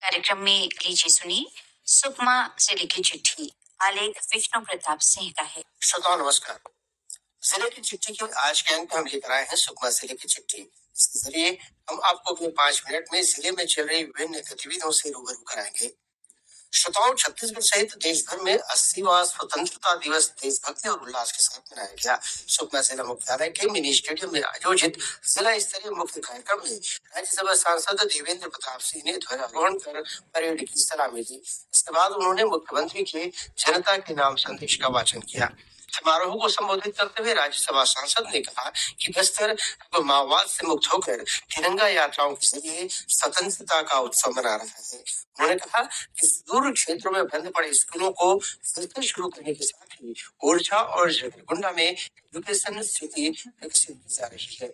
कार्यक्रम में लीजिए सुनिए सुकमा जिले की चिट्ठी। आलेख विष्णु प्रताप सिंह का है। श्रोताओं नमस्कार। जिले की चिट्ठी के आज के अंक में हम लेकर आए हैं सुकमा जिले की चिट्ठी। इसके जरिए हम आपको अपने 5 मिनट में जिले में चल रही विभिन्न गतिविधियों से रूबरू कराएंगे। श्रोताओं, छत्तीसगढ़ सहित देश भर में 80वां स्वतंत्रता दिवस देशभक्ति और उल्लास के साथ मनाया गया। सुकमा जिला मुख्यालय के मिनी स्टेडियम में आयोजित जिला स्तरीय मुख्य कार्यक्रम में राज्यसभा सांसद देवेंद्र प्रताप सिंह ने ध्वजारोहण कर परेड की सलामी दी। इसके बाद उन्होंने मुख्यमंत्री के जनता के नाम संदेश का वाचन किया। समारोह को संबोधित करते हुए राज्यसभा सांसद ने कहा कि बस्तर अब माओवाद से मुक्त होकर तिरंगा यात्राओं के जरिए स्वतंत्रता का उत्सव मना रहा है। उन्होंने कहा कि सुदूर क्षेत्रों में बंद पड़े स्कूलों को फिर से शुरू करने के साथ ही ओरछा और जगरगुंडा में एजुकेशन सिटी विकसित की जा रही है।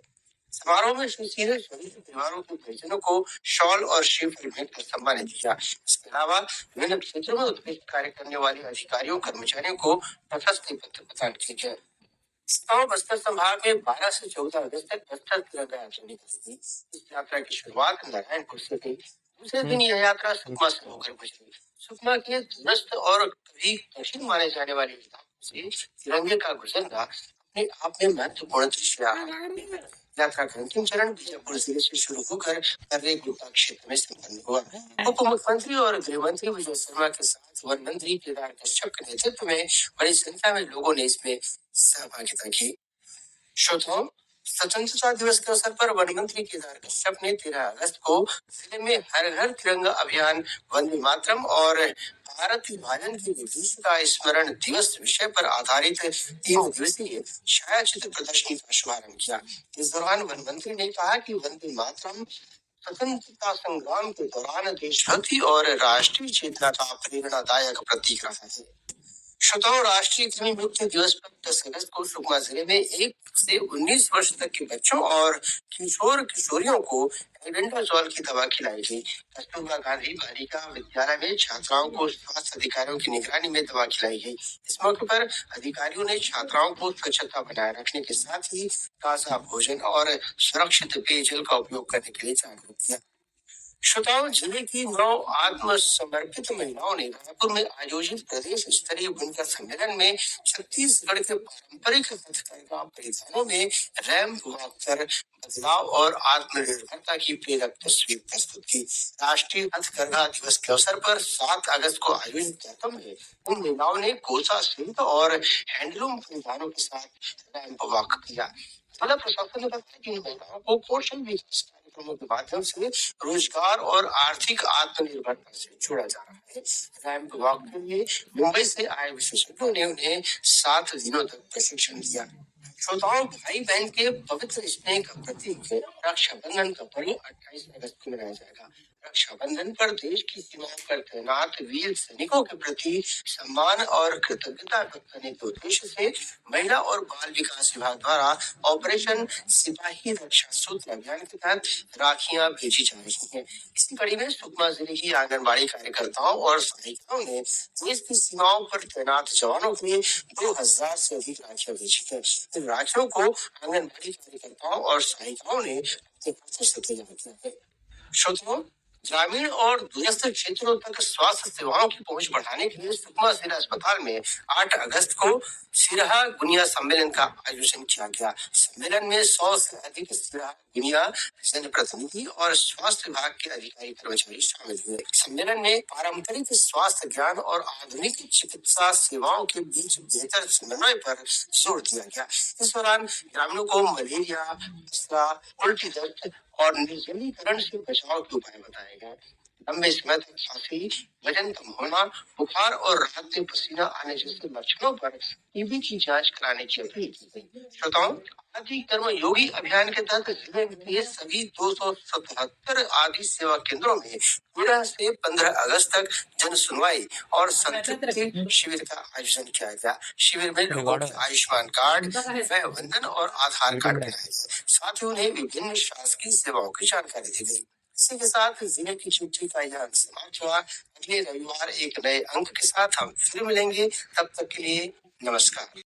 समारोह में श्री सिंह ने शहीद परिवारों के परिजनों को शॉल और श्रीफल भेंट कर सम्मानित किया। इसके अलावा विभिन्न क्षेत्रों में उत्कृष्ट कार्य करने वाले अधिकारियों कर्मचारियों को प्रशस्ति पत्र प्रदान किए गए। बस्तर संभाग में 12 से 14 अगस्त तक बस्तर तिरंगा यात्रा निकलेगी। इस यात्रा की शुरुआत नारायणपुर से हुई। दूसरे दिन यह यात्रा सुकमा से होकर गुजरी। सुकमा के दूरस्थ और कभी कठिन माने जाने वाले इलाकों से तिरंगे का गुजरना अपने आप में महत्वपूर्ण दृश्य रहा। यात्रा का अंतिम चरण बीजापुर जिले से शुरू होकर कर्रे गुप्ता क्षेत्र में संपन्न हुआ। उप मुख्यमंत्री और गृह मंत्री विजय शर्मा के साथ वन मंत्री केदार कश्यप के नेतृत्व में बड़ी संख्या में लोगों ने इसमें सहभागिता की। श्रोताओं, स्वतंत्रता दिवस के अवसर पर वन मंत्री केदार कश्यप ने 13 अगस्त को जिले में हर घर तिरंगा अभियान, वंदे मातरम और भारत विभाजन की विभीषिका स्मरण दिवस विषय पर आधारित 3 दिवसीय छायाचित्र प्रदर्शनी का शुभारंभ किया। इस दौरान वन मंत्री ने कहा कि वंदे मातरम स्वतंत्रता संग्राम के दौरान देशभक्ति और राष्ट्रीय चेतना का प्रेरणादायक प्रतीक रहा है। श्रोताओं, राष्ट्रीय कृमि मुक्ति दिवस पर 10 अगस्त को सुकमा जिले में 1 से 19 वर्ष तक के बच्चों और किशोर किशोरियों को एल्बेंडाजोल की दवा खिलाई गई। कस्तूरबा गांधी बालिका विद्यालय में छात्राओं को स्वास्थ्य अधिकारियों की निगरानी में दवा खिलाई गई। इस मौके पर अधिकारियों ने छात्राओं को स्वच्छता बनाए रखने के साथ ही ताजा भोजन और सुरक्षित पेयजल का उपयोग करने के लिए जागरूक किया। श्रोताओं, जिले की 9 आत्मसमर्पित महिलाओं ने रायपुर में आयोजित प्रदेश स्तरीय बुनकर सम्मेलन में छत्तीसगढ़ के पारंपरिक हथकरघा परिधानों में रैंप वॉक कर बदलाव और आत्मनिर्भरता की प्रेरक तस्वीर प्रस्तुत की। राष्ट्रीय हथकरघा दिवस के अवसर पर 7 अगस्त को आयोजित कार्यक्रम में उन महिलाओं ने कोसा शिल्प और हैंडलूम परिधानों के साथ रैंप वॉक किया। जिला प्रशासन ने बताया कि इन महिलाओं को कौशल विकास कार्यक्रमों के माध्यम से रोजगार और आर्थिक आत्मनिर्भरता से जोड़ा जा रहा है। रैंप वॉक के लिए मुंबई से आए विशेषज्ञों ने उन्हें 7 दिनों तक प्रशिक्षण दिया। श्रोताओं, भाई बहन के पवित्र स्नेह का प्रतीक रक्षाबंधन का पर्व 28 अगस्त को मनाया जाएगा। रक्षाबंधन पर देश की सीमाओं पर तैनात वीर सैनिकों के प्रति सम्मान और कृतज्ञता व्यक्त करने के उद्देश्य से महिला और बाल विकास विभाग द्वारा ऑपरेशन सिपाही रक्षा सूत्र अभियान के तहत राखियां भेजी जा रही हैं। इसी कड़ी में सुकमा जिले की आंगनबाड़ी कार्यकर्ताओं और सहायिकाओं ने देश की सीमाओं पर तैनात जवानों के लिए 2000 से अधिक राखियां भेजी हैं। इन राखियों को आंगनबाड़ी कार्यकर्ताओं और सहायिकाओं ने अपने हाथों से तैयार किया है। श्रोताओं, ग्रामीण और दूरस्थ क्षेत्रों तक स्वास्थ्य सेवाओं की पहुंच बढ़ाने के लिए सुकमा जिला अस्पताल में 8 अगस्त को सिरहा गुनिया सम्मेलन का आयोजन किया गया। सम्मेलन में 100 से अधिक सिरहा गुनिया जनप्रतिनिधि और स्वास्थ्य विभाग के अधिकारी कर्मचारी शामिल हुए। सम्मेलन में पारंपरिक स्वास्थ्य ज्ञान और आधुनिक चिकित्सा सेवाओं के बीच बेहतर समन्वय पर जोर दिया गया। इस दौरान ग्रामीणों को मलेरिया, उल्टी दस्त और निर्जलीकरण से बचाव के उपाय बताए गए। लंबे समय तक खांसी, वजन कम होना, बुखार और रात में पसीना आने जैसे लक्षणों पर टीबी की जांच कराने की अपील की गई। श्रोताओं, आदि कर्म योगी अभियान के तहत जिले के सभी 277 आदि सेवा केंद्रों में 13 से 15 अगस्त तक जन सुनवाई और संतृप्ति शिविर का आयोजन किया गया। शिविर में लोगों को आयुष्मान कार्ड, वय वंदन और आधार कार्ड बनाए गए। साथ ही उन्हें विभिन्न शासकीय सेवाओं की जानकारी दी गई। इसी के साथ जिले की चिट्ठी का यह अंक समाप्त हुआ। अगले रविवार एक नए अंक के साथ हम फिर मिलेंगे। तब तक के लिए नमस्कार।